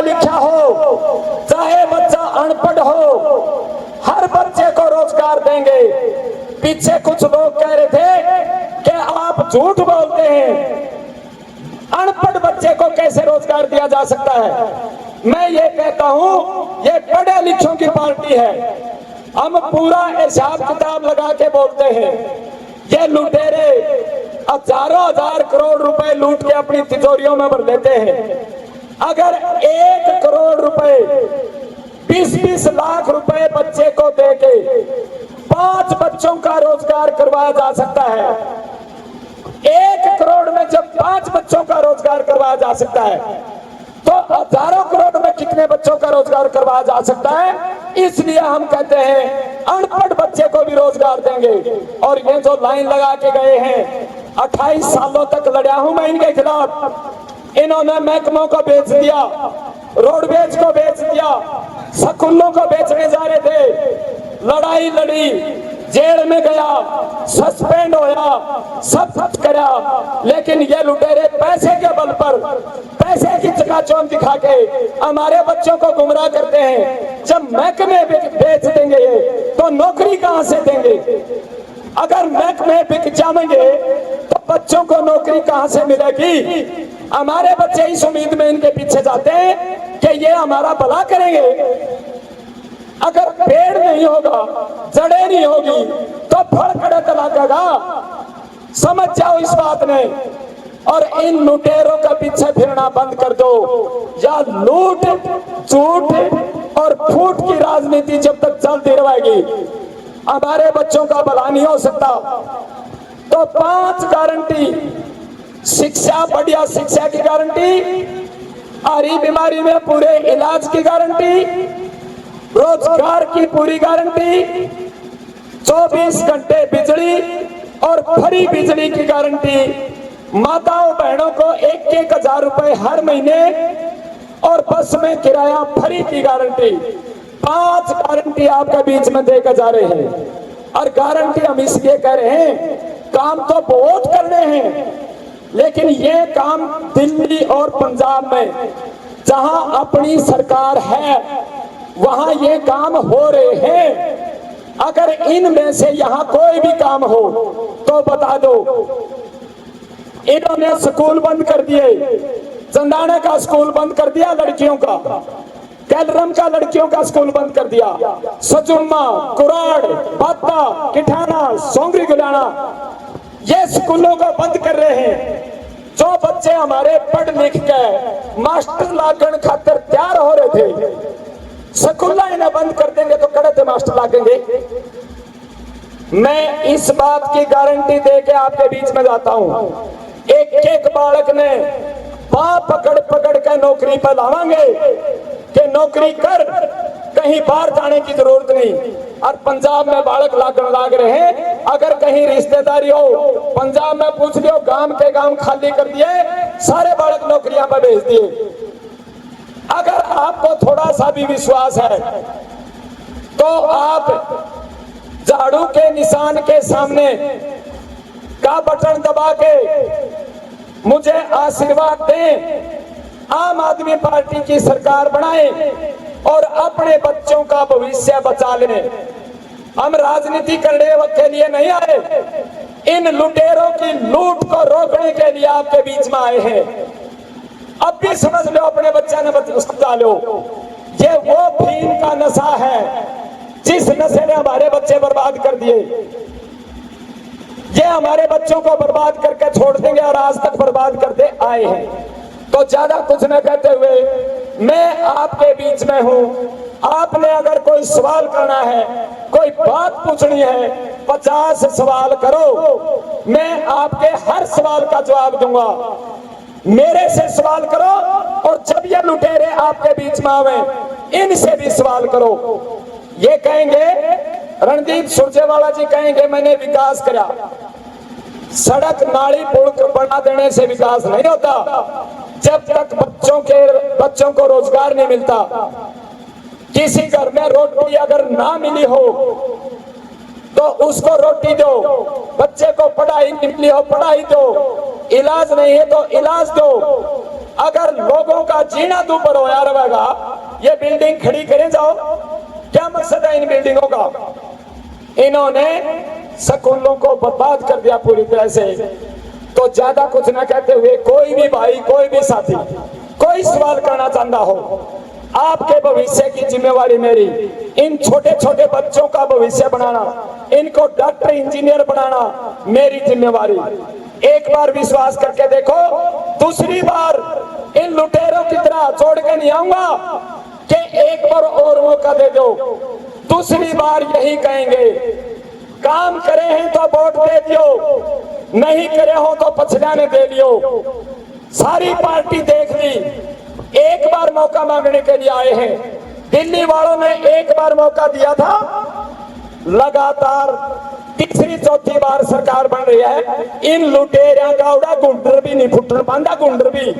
लिखा हो चाहे बच्चा अनपढ़ हो, हर बच्चे को रोजगार देंगे। पीछे कुछ लोग कह रहे थे कि आप झूठ बोलते हैं, अनपढ़ बच्चे को कैसे रोजगार दिया जा सकता है। मैं ये कहता हूं ये पढ़े लिखों की पार्टी है। हम पूरा हिसाब किताब लगा के बोलते हैं, ये लुटेरे हजारों हजार करोड़ रुपए लूट के अपनी तिजोरियों में भर देते हैं। अगर 1 करोड़ रुपए 20-20 लाख रुपए बच्चे को देके 5 बच्चों का रोजगार करवाया जा सकता है। 1 करोड़ में जब 5 बच्चों का रोजगार करवाया जा सकता है तो हजारों करोड़ में कितने बच्चों का रोजगार करवाया जा सकता है। इसलिए हम कहते हैं अनपढ़ बच्चे को भी रोजगार देंगे। और ये जो लाइन लगा के गए हैं, 28 सालों तक लड़ा हूं मैं इनके खिलाफ। इन्होंने महकमों को बेच दिया, रोडवेज को बेच दिया, स्कूलों को बेचने जा रहे थे, लड़ाई लड़ी, जेल में गया, सस्पेंड होया, सब कुछ करा, लेकिन ये लुटेरे पैसे के बल पर, पैसे की चकाचौंध दिखा के हमारे बच्चों को गुमराह करते हैं। जब महकमे बेच देंगे तो नौकरी कहां से देंगे? अगर महकमे बिक जाएंगे तो बच्चों को नौकरी कहां से मिलेगी? हमारे बच्चे इस उम्मीद में इनके पीछे जाते हैं कि ये हमारा भला करेंगे। अगर पेड़ नहीं होगा, जड़ें नहीं होगी तो फल कड़े लगेगा। समझ जाओ इस बात में। और इन लुटेरों का पीछे फिरना बंद कर दो। या लूट, झूठ और फूट की राजनीति जब तक चलती रहेगी हमारे बच्चों का भला नहीं हो सकता। तो 5 गारंटी, शिक्षा, बढ़िया शिक्षा की गारंटी, हरी बीमारी में पूरे इलाज की गारंटी, रोजगार की पूरी गारंटी, 24 घंटे बिजली और फ्री बिजली की गारंटी, माताओं बहनों को 1-1 हजार रुपए हर महीने और बस में किराया फ्री की गारंटी। 5 गारंटी आपके बीच में देकर जा रहे हैं। और गारंटी हम इसलिए कह रहे हैं, काम तो बहुत करने हैं, लेकिन ये काम दिल्ली और पंजाब में जहां अपनी सरकार है वहां ये काम हो रहे हैं। अगर इनमें से यहां कोई भी काम हो तो बता दो। इन्होंने स्कूल बंद कर दिए, चंदाना का स्कूल बंद कर दिया लड़कियों का, कैलरम का लड़कियों का स्कूल बंद कर दिया, सजुम्मा, कुराड़, बाता, किठाना, सोंगरी गुलाना, ये स्कूलों को बंद कर रहे हैं। जो बच्चे हमारे पढ़ लिख के मास्टर लागण खातर तैयार हो रहे थे, स्कूल इन्हें बंद कर देंगे तो कड़े थे मास्टर लागेंगे। मैं इस बात की गारंटी दे के आपके बीच में जाता हूं, एक बालक ने पांव पकड़ पकड़ के नौकरी पर लावांगे कि नौकरी कर, कहीं बाहर जाने की जरूरत नहीं। और पंजाब में बालक लागण लाग रहे हैं। अगर कहीं रिश्तेदारी हो, पंजाब में पूछ लियो, गांव के गांव खाली कर दिए, सारे बालक नौकरियां पर भेज दिए। अगर आपको थोड़ा सा भी विश्वास है तो आप झाड़ू के निशान के सामने का बटन दबा के मुझे आशीर्वाद दें, आम आदमी पार्टी की सरकार बनाएं और अपने बच्चों का भविष्य बचा लें। हम राजनीति करने के लिए नहीं आए, इन लुटेरों की लूट को रोकने के लिए आपके बीच में आए हैं। अब भी समझ लो, अपने बच्चे ने समझा लो, ये वो फीम का नशा है जिस नशे ने हमारे बच्चे बर्बाद कर दिए। ये हमारे बच्चों को बर्बाद करके छोड़ देंगे और आज तक बर्बाद करते आए हैं। तो ज्यादा कुछ न कहते हुए मैं आपके बीच में हूं। आपने अगर कोई सवाल करना है, कोई बात पूछनी है, 50 सवाल करो, मैं आपके हर सवाल का जवाब दूंगा। मेरे से सवाल करो और जब ये लुटेरे आपके बीच में आवे इनसे भी सवाल करो। ये कहेंगे, रणदीप सुरजेवाला जी कहेंगे मैंने विकास करा। सड़क नाली पुल बना देने से विकास नहीं होता। जब तक बच्चों को रोजगार नहीं मिलता, किसी घर में रोटी अगर ना मिली हो तो उसको रोटी दो, बच्चे को पढ़ाई नहीं मिली हो पढ़ाई दो, इलाज नहीं है तो इलाज दो। अगर लोगों का जीना दुभर होया रहेगा, ये बिल्डिंग खड़ी करें जाओ, क्या मकसद है इन बिल्डिंगों का? इन्होंने स्कूलों को बर्बाद कर दिया पूरी तरह से। तो ज्यादा कुछ ना कहते हुए कोई भी भाई, कोई भी साथी, कोई सवाल करना चाहता हो, आपके भविष्य की जिम्मेवारी मेरी, इन छोटे छोटे बच्चों का भविष्य बनाना, इनको डॉक्टर इंजीनियर बनाना मेरी जिम्मेवारी। एक बार विश्वास करके देखो, दूसरी बार इन लुटेरों की तरह छोड़ के नहीं आऊंगा कि एक बार और मौका दे दो। दूसरी बार यही कहेंगे, काम करे हैं तो वोट दे दियो, नहीं करे हो तो पछताने दे लियो। सारी पार्टी देख ली, एक बार मौका मांगने के लिए आए हैं। दिल्ली वालों ने एक बार मौका दिया था, लगातार तीसरी चौथी बार सरकार बन रही है। इन लुटेरिया का उड़ा गुंडर भी नहीं फुटन पांदा, गुंडर भी।